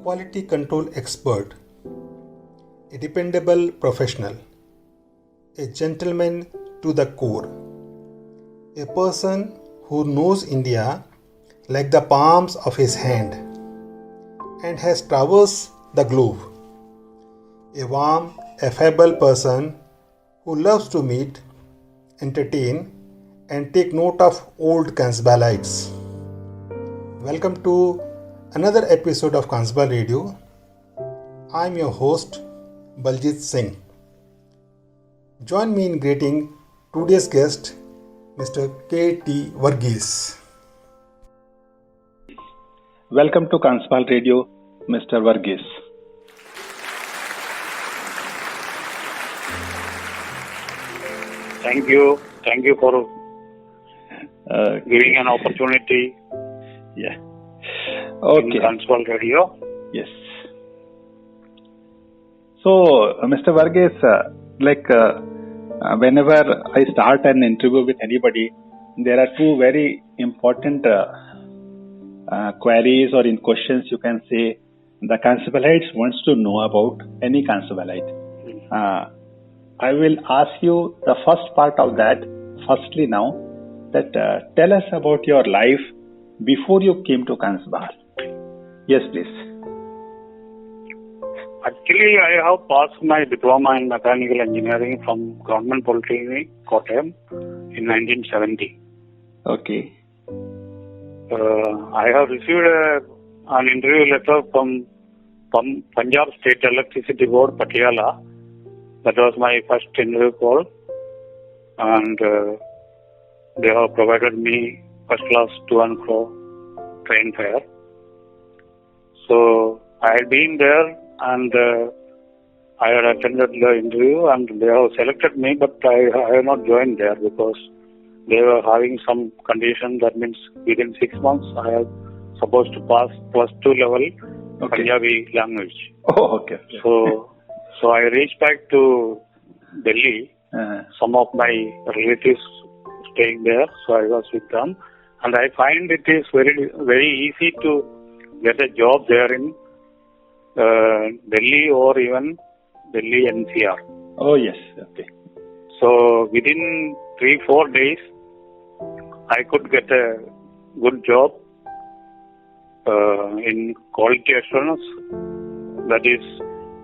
quality control expert, a dependable professional, a gentleman to the core, a person who knows India like the palms of his hand and has traversed the globe, a warm, affable person who loves to meet, entertain, and take note of old Kansbalites. Welcome to another episode of Kansbal Radio. I am your host, Baljit Singh. Join me in greeting today's guest, Mr. K T Varughese. Welcome to Kansbal Radio, Mr. Varughese. Thank you for giving an opportunity. Yeah. Okay. In Kansbal Radio. Yes. So, Mr. Varughese, whenever I start an interview with anybody, there are two very important queries or in questions you can say the Kansbalites wants to know about any Kansbalite. I will ask you the first part of that firstly now, that tell us about your life before you came to Kansbal. Yes, please. Actually, I have passed my diploma in mechanical engineering from Government Polytechnic, Kottayam in 1970. Okay. I have received an interview letter from Punjab State Electricity Board, Patiala. That was my first interview call, and they have provided me first class to and fro train fare. So I had been there and I had attended the interview and they have selected me, but I have not joined there because they were having some condition. That means within 6 months I am supposed to pass +2 level Punjabi language. Oh, okay. So I reached back to Delhi. Some of my relatives staying there, so I was with them. And I find it is very, very easy to get a job there in Delhi or even Delhi NCR. Oh, yes. Okay. So within 3-4 days, I could get a good job in quality assurance. That is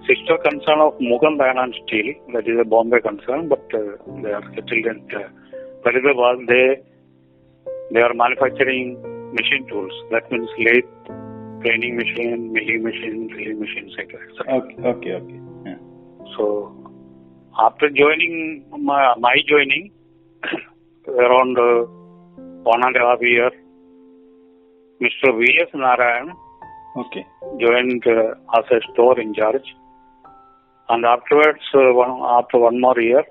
sister concern of Mughal Iron and Steel. That is a Bombay concern, but they are settled in that is the they are manufacturing machine tools. That means lathe, planing machine, milling machine, drilling machine, etc. Okay. Yeah. So after joining my joining around 1.5 years, Mr. V.S. Narayan joined as a store in charge. And afterwards, after 1 more year,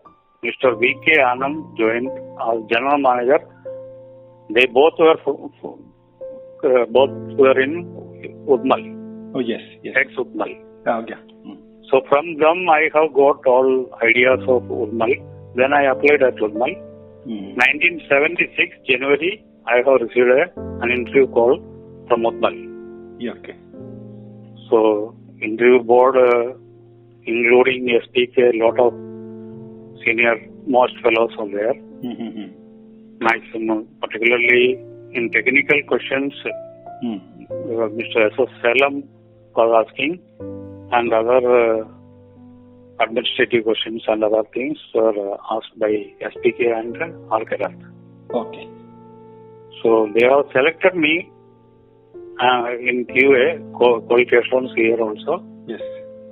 Mr. V.K. Anand joined as general manager. They both were in Udmal. Oh, yes. Ex-Udmal. Oh, yeah. So from them, I have got all ideas of Udmal. Then I applied at Udmal. 1976 January, I have received an interview call from Udmal. Yeah, okay. So interview board, including SPK, lot of senior most fellows are there. Maximum, particularly in technical questions, Mr. S.S. Salem was asking, and other administrative questions and other things were asked by SPK and Arkadat. Okay. So they have selected me in QA, quality assurance here also. Yes.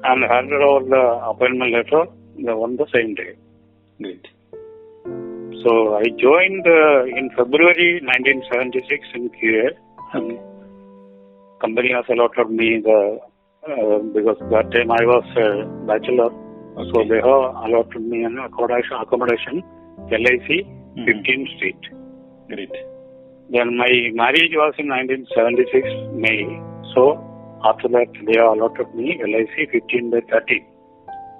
And handed over the appointment letter on the same day. Great. So I joined in February 1976 in QA. Okay. Company has allotted me because that time I was a bachelor. Okay. So they have allotted me an accommodation, LIC, 15th Street. Great. Then my marriage was in 1976 May. So after that they have allotted me LIC 15/30.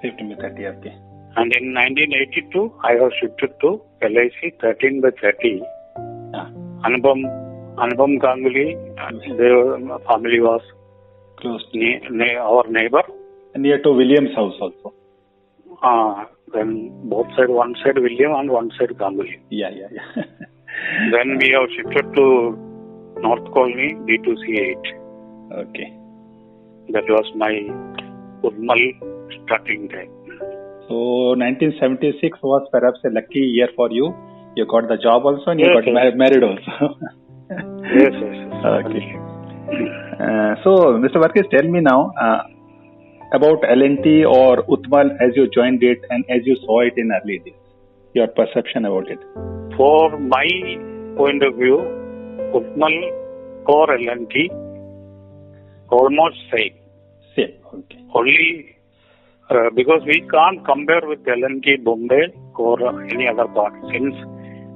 15/30, okay. And in 1982 I have shifted to LIC 13/30. Anupam Ganguly, their family was Close to our neighbor. near to William's house also. Then both side, one side William and one side Ganguli. Yeah. Then we have shifted to North Colony B2C8. Okay. That was my Udmal starting day. So 1976 was perhaps a lucky year for you. You got the job also and you Yes, got married also. Yes. Okay. So Mr. Varughese, tell me now about L&T or Utmal as you joined it and as you saw it in early days. Your perception about it. For my point of view, Udmal or L&T almost same. Same. Okay. Only because we can't compare with L&T Bombay or any other part, since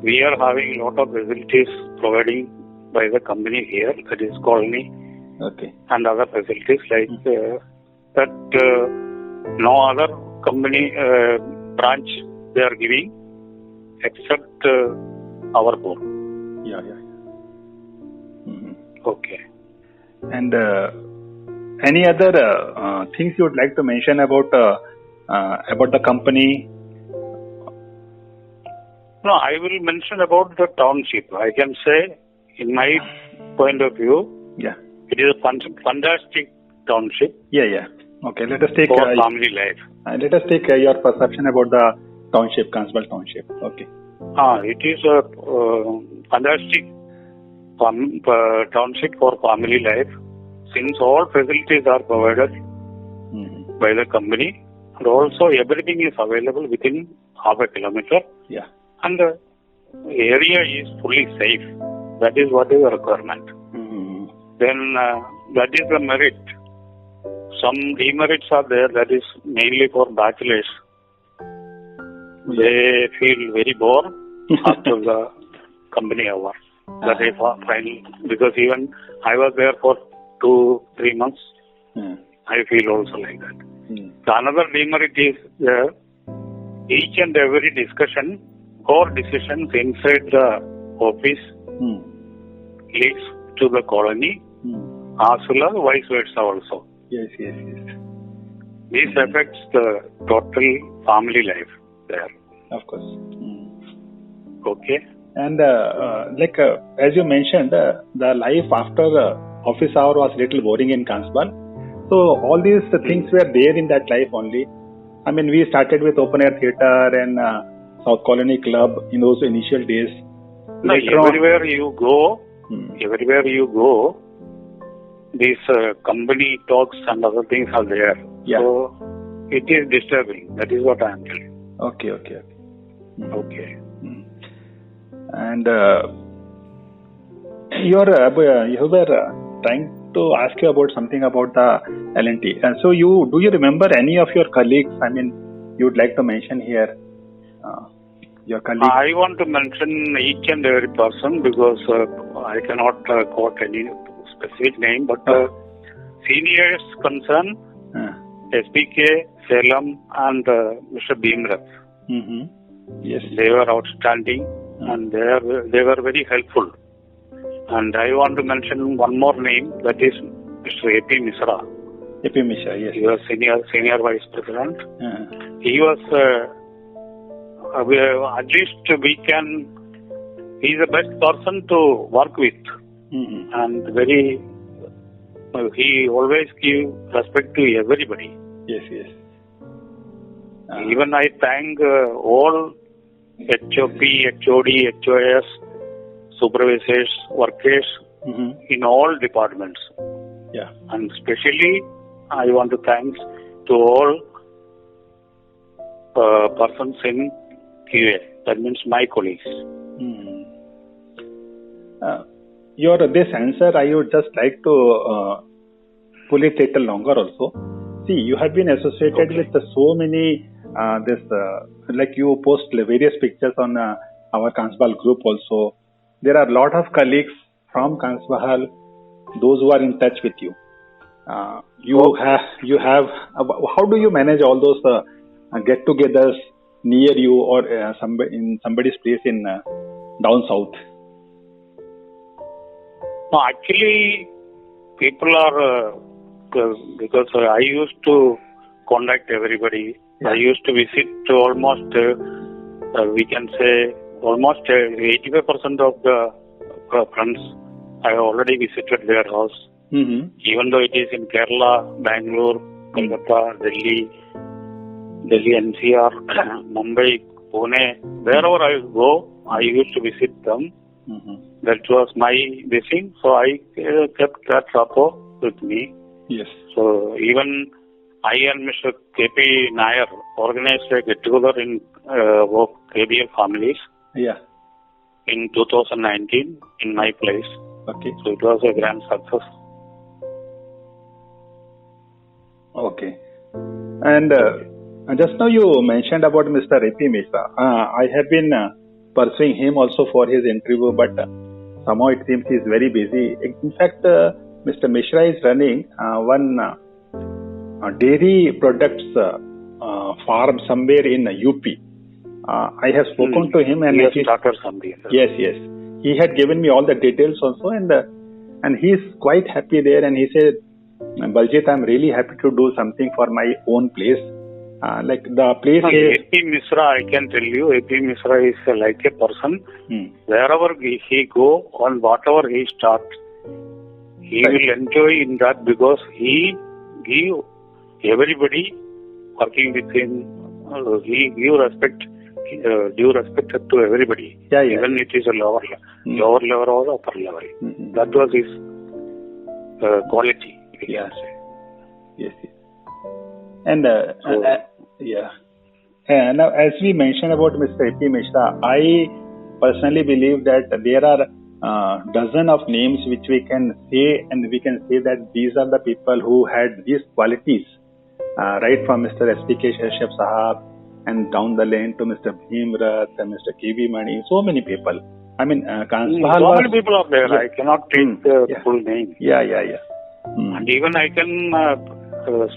we are having a lot of facilities providing by the company here, that is Colony, Okay. and other facilities like that no other company branch they are giving except our board. Yeah. Mm-hmm. Okay. And any other things you would like to mention about the company? No, I will mention about the township. I can say, in my point of view, Yeah. it is a fantastic township Yeah. Okay. Let us take for family life. your perception about the township, Kansbal township. Okay. It is a fantastic township for family life, since all facilities are provided by the company, and also everything is available within half a kilometer. Yeah. And the area is fully safe. That is what is the requirement. Mm-hmm. Then that is the merit. Some demerits are there, that is mainly for bachelors. They feel very bored after the company hour. That is fine, because even I was there for 2-3 months. I feel also like that. The another demerit is there. Each and every discussion or decisions inside the office leads to the colony, as well as vice versa also. Yes. This affects the total family life there. Of course. Okay. And as you mentioned, the life after office hour was little boring in Kansbal. So all these things were there in that life only. I mean, we started with open air theatre and South Colony Club in those initial days. No, everywhere you go, these company talks and other things are there. Yeah. So it is disturbing. That is what I am telling. Okay. Okay. And you were trying to ask you about something about the L&T. So do you remember any of your colleagues? I mean, you would like to mention here your colleagues? I want to mention each and every person because I cannot quote any specific name, but seniors concerned, SPK, Salem, and Mr. Bhimrath. Yes. They were outstanding and they were very helpful. And I want to mention one more name, that is Mr. A.P. Misra. A.P. Misra, yes. He was senior vice president. He was at least he's the best person to work with, and he always give respect to everybody. Yes. Even I thank all HOP, HOD, HOS, supervisors, workers in all departments. Yeah. And especially I want to thank to all persons in QA, that means my colleagues. This answer, I would just like to pull it a little longer also. See, you have been associated with so many, like you post various pictures on our Kansbal group also. There are a lot of colleagues from Kansbal, those who are in touch with you. You have. How do you manage all those get-togethers near you or in somebody's place in down south? No, actually, people are because I used to contact everybody. Yeah. I used to visit almost, we can say, almost 85% of the friends. I have already visited their house. Mm-hmm. Even though it is in Kerala, Bangalore, Kolkata, Delhi NCR, Mumbai, Pune, wherever I go, I used to visit them. Mm-hmm. That was my blessing. So I kept that rapport with me. Yes. So even I and Mr. KP Nair organized a get-together in KBL families Yeah. in 2019 in my place. Okay. So it was a grand success. Okay. And just now you mentioned about Mr. A.P. Mishra. I have been pursuing him also for his interview, but somehow it seems he is very busy. In fact, Mr. Mishra is running one dairy products farm somewhere in UP. I have spoken to him and he has started something. Yes. He had given me all the details also, and he is quite happy there. And he said, Baljit, I'm really happy to do something for my own place. Like the place is... A.P. Mishra, I can tell you, A.P. Mishra is like a person. Wherever he go, on whatever he starts, he will enjoy in that because he give everybody working with him, he give respect, due respect to everybody. Yeah. Even it is a lower level or upper level. That was his quality. Yes. And yeah. Now, as we mentioned about Mr. A.P. Mishra, I personally believe that there are dozen of names which we can say, and we can say that these are the people who had these qualities, right from Mr. S.P.K. Kashyap Sahab and down the lane to Mr. Bhimrat and Mr. K.V. Mani, so many people. I mean, Kansbahal so was... many people are there. I cannot take the full name. Yeah. And even I can tell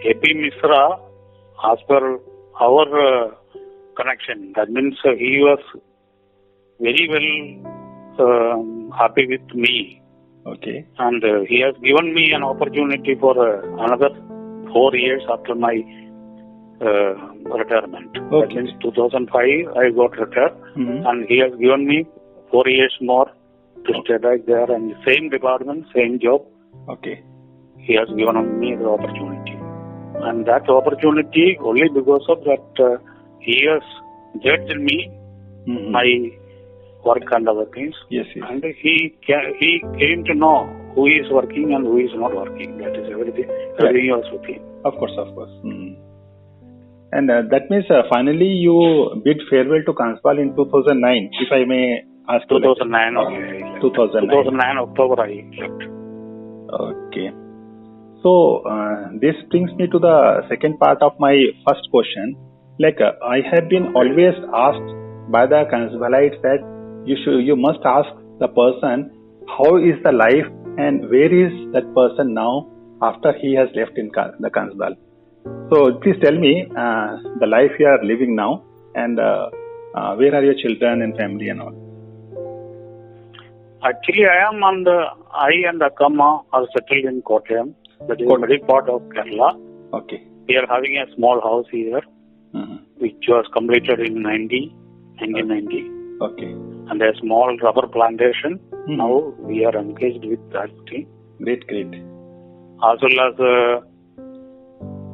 A.P. Mishra, as per our connection, that means he was very well happy with me. Okay. And he has given me an opportunity for another 4 years after my retirement. Okay. That means 2005 I got retired, and he has given me 4 years more to stay back there, and same department, same job. Okay. He has given me the opportunity, and that opportunity only because of that he has judged me, my work and other things. Yes. And he came to know who is working and who is not working. That is everything. Everything was with him. Of course. And that means finally you bid farewell to Kansbahal in 2009, if I may ask. 2009. Okay. 2009 October I left. Okay. So this brings me to the second part of my first question. Like I have been always asked by the Kansbahalites that you must ask the person how is the life and where is that person now after he has left in the Kansbahal. So please tell me the life you are living now, and where are your children and family and all. Actually, I and Akama are settled in Kottayam. That is a middle part of Kerala. Okay. We are having a small house here, which was completed in 1990. Okay. And a small rubber plantation. Now we are engaged with that thing. Great. As well as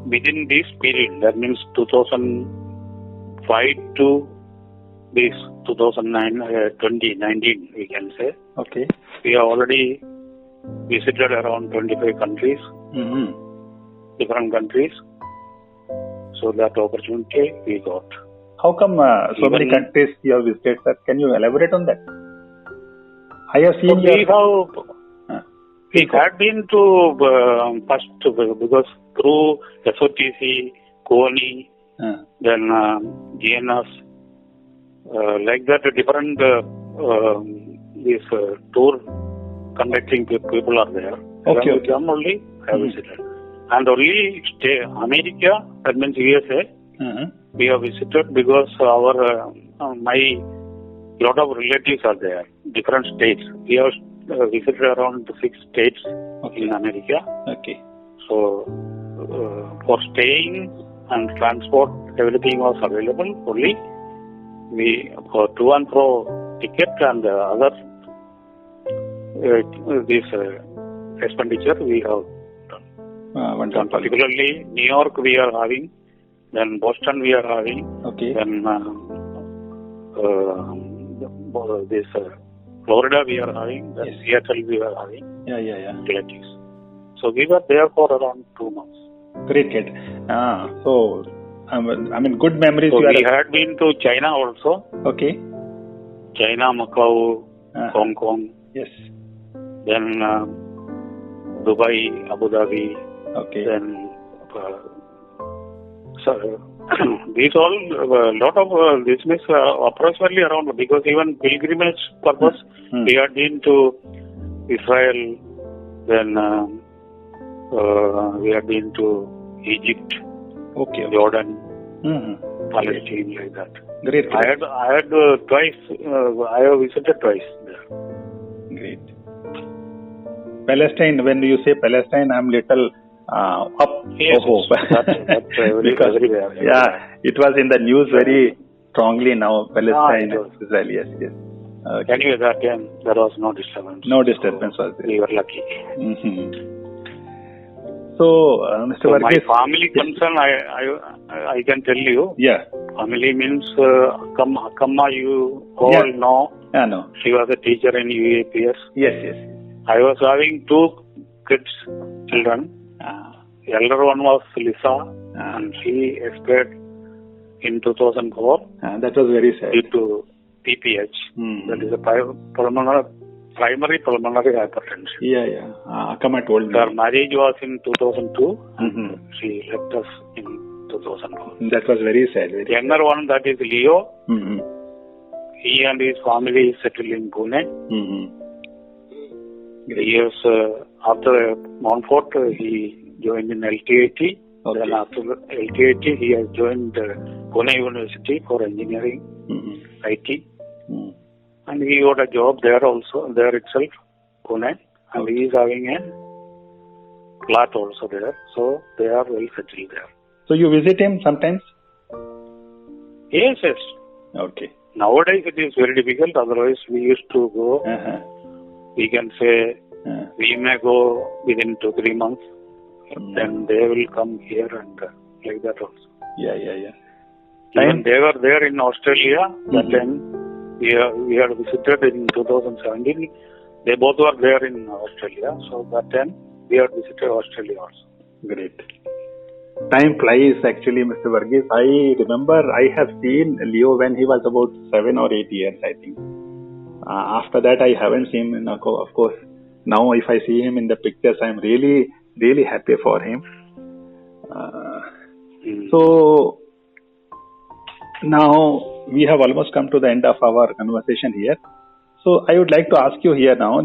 within this period, that means 2005 to this 2019, we can say. Okay. We have already visited around 25 countries, different countries. So that opportunity we got. How come so many countries you have visited, sir? Can you elaborate on that? I have seen we had been to first because through SOTC, CONI, then GNS, like that different tour conducting people are there. Okay. Them only have visited. And only America, that means USA, we have visited because my lot of relatives are there, different states. We have visited around 6 states in America. Okay. So, for staying and transport, everything was available. Only for to and fro ticket and other this expenditure we have done. Particularly New York we are having, then Boston we are having, then this Florida we are having, then Seattle we are having. Relatives. So we were there for around 2 months. Great. So I mean, good memories. So we had been to China also. Okay. China, Macau, Hong Kong. Yes. Then Dubai, Abu Dhabi. Okay. Then these all lot of this means approximately around, because even pilgrimage purpose we had been to Israel. Then we had been to Egypt, Jordan, Palestine, like that. Great. I had twice. I have visited twice there. Great. Palestine. When you say Palestine, I'm little up. Yes, that's everywhere. It was in the news very strongly now. Palestine, Israel. Yes. Anyway, that time there was no disturbance. No disturbance was there. We were lucky. So, Mr. Varughese, my family concern, I can tell you. Yeah. Family means Kamma, you all know. No. She was a teacher in UAPS. Yes. I was having 2 kids, children. Elder one was Lisa, and she expired in 2004. That was very sad. Due to PPH. That is a primary pulmonary hypertension. Kamma told me. Her marriage was in 2002 and she left us in 2004. That was very sad. Younger one, that is Leo. He and his family settled in Pune. Years after Montfort, he joined in LTIT. Then after LTIT, he has joined Pune University for engineering, IT. And he got a job there also, there itself, Pune. And he is having a flat also there. So they are well settled there. So you visit him sometimes? Yes. Okay. Nowadays it is very difficult. Otherwise we used to go. We can say we may go within 2-3 months. Then they will come here and like that also. Yeah. Even they were there in Australia. That time we had visited in 2017. They both were there in Australia. So that time we had visited Australia also. Great. Time flies actually, Mr. Varughese. I remember I have seen Leo when he was about 7 or 8 years, I think. After that, I haven't seen him. Of course, now if I see him in the pictures, I'm really, really happy for him. So now we have almost come to the end of our conversation here. So I would like to ask you here now,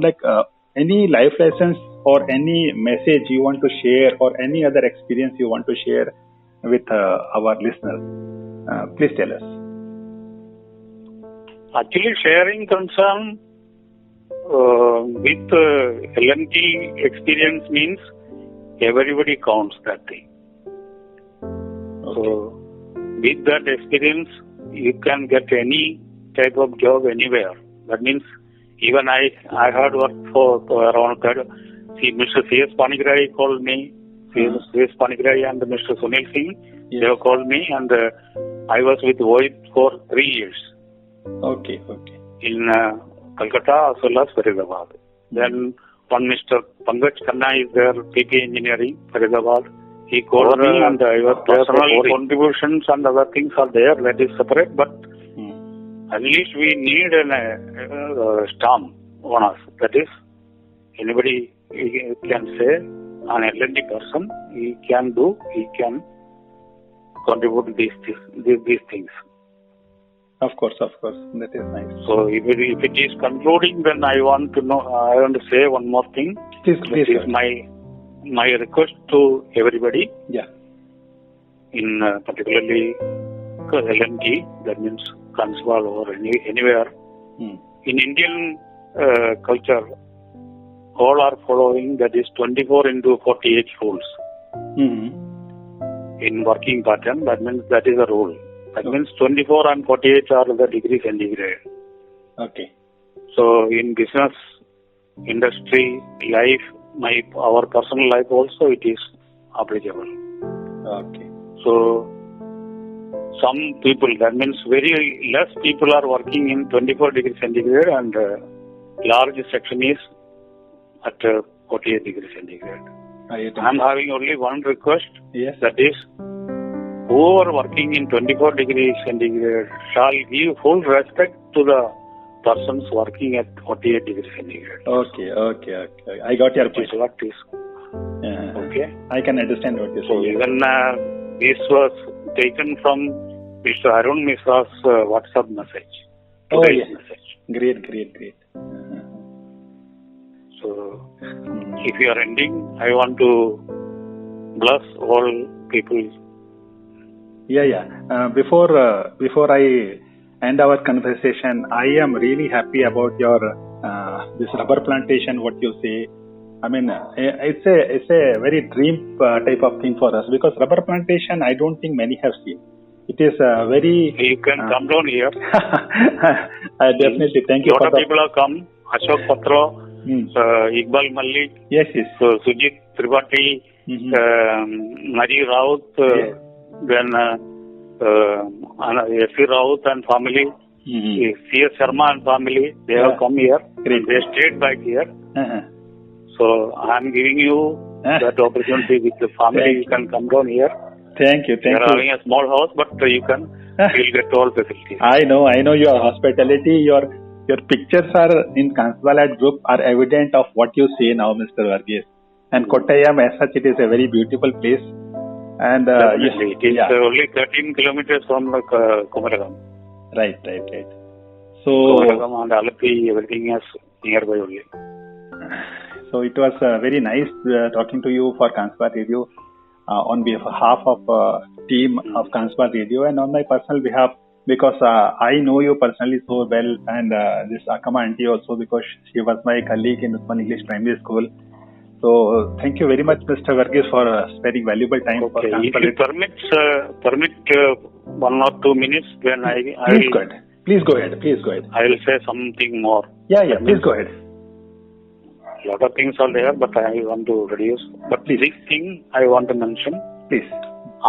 any life lessons or any message you want to share or any other experience you want to share with our listeners. Please tell us. Actually, sharing concern with L&T experience means everybody counts that day. So, with that experience, you can get any type of job anywhere. That means even I had worked for around Mr. C.S. Panigrahi called me. C.S. Panigrahi and Mr. Sunil Singh, they have called me, and I was with Void for 3 years. Okay. In Calcutta as well as Faridabad. Then one Mr. Pankaj Khanna is there, PP Engineering, Faridabad. He called me and personal contributions and other things are there, that is separate, but at least we need a stamp on us. That is, anybody can say, an L&T person, he can contribute these things. Of course, that is nice. So if it is concluding, then I want to say one more thing. Please, this is my request to everybody. Yeah. In particularly L&T, that means Kanswal or anywhere. In Indian culture, all are following that is 24 into 48 rules in working pattern. That means that is a rule. That means 24 and 48 are the degree centigrade. Okay. So in business, industry, life, our personal life also it is applicable. Okay. So some people, that means very less people are working in 24 degree centigrade and large section is at 48 degree centigrade. I am having only one request. Yes. That is, whoever working in 24 degree centigrade shall give full respect to the persons working at 48 degree centigrade. Okay. I got your point. What is okay? I can understand what you're So saying. even this was taken from Mr. Arun Mishra's WhatsApp message. Oh, yes. Message. Great. So, if you are ending, I want to bless all people. Yeah. Before I end our conversation, I am really happy about your this rubber plantation. What you say, I mean, it's a very dream type of thing for us, because rubber plantation, I don't think many have seen. It is very. You can come down here. Definitely, thank you. A lot of people have come. Ashok Patra. Iqbal Malik, yes. Sujit Tripathi, Nari Raut, then S.C. Raut and family, C.S. Sharma and family, they have come here. Great. They stayed back here. So I am giving you that opportunity with the family. You can come down here. Thank you. You are having a small house, but you will get all facilities. I know your hospitality, your pictures are in Kansbalat group are evident of what you say now, Mr. Varughese. And Kottayam, as such, it is a very beautiful place. And definitely, it is only 13 kilometers from Kumaragam. Right. So Kumaragam and Alapi, everything is nearby only. So it was very nice talking to you for Kansbar Radio on behalf of team of Kansbar Radio, and on my personal behalf, because I know you personally so well, and this Akama auntie also, because she was my colleague in Usman English Primary School. So thank you very much, Mr. Varughese, for spending valuable time for Kansbar. If you permit 1 or 2 minutes, then Please go ahead. I will say something more. Yeah. Please go ahead. A lot of things are there, but I want to reduce. But this thing I want to mention. Please.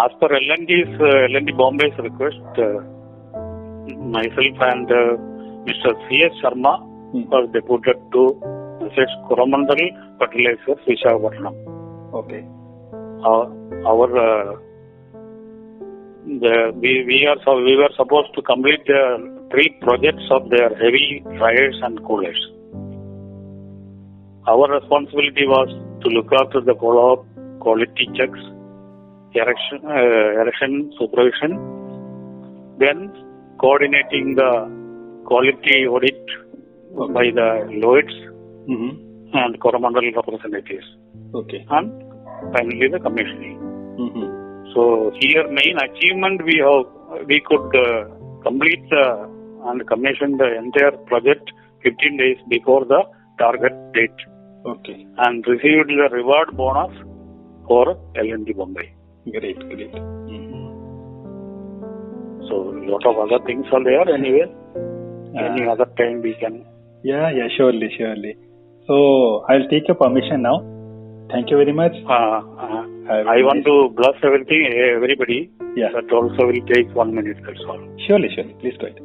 As per L&D Bombay's request, myself and Mr. C.S. Sharma was deputed to Mrs. Coromandel Fertilizers, Visakhapatnam. Okay. We were supposed to complete 3 projects of their heavy dryers and coolers. Our responsibility was to look after the follow-up, quality checks, erection supervision, then coordinating the quality audit by the Lloyds and Coromandel representatives. Okay. And finally the commissioning. So here main achievement we could complete and commission the entire project 15 days before the target date. Okay. And received the reward bonus for L&D Bombay. Great. So lot of other things are there anyway. Any other time we can. Yeah, surely. So I'll take your permission now. Thank you very much. I want to bless everybody. Yeah. That also will take 1 minute, that's all. Surely. Please go ahead.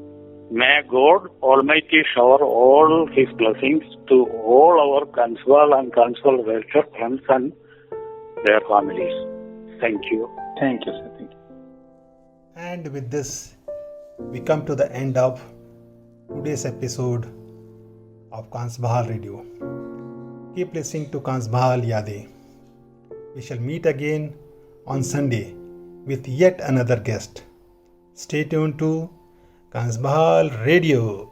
May God Almighty shower all His blessings to all our Kanswal and Kanswal welfare friends and their families. Thank you. Thank you, sir. Thank you. And with this, we come to the end of today's episode of Kansbahal Radio. Keep listening to Kansbahal Yade. We shall meet again on Sunday with yet another guest. Stay tuned to Kansbahal Radio.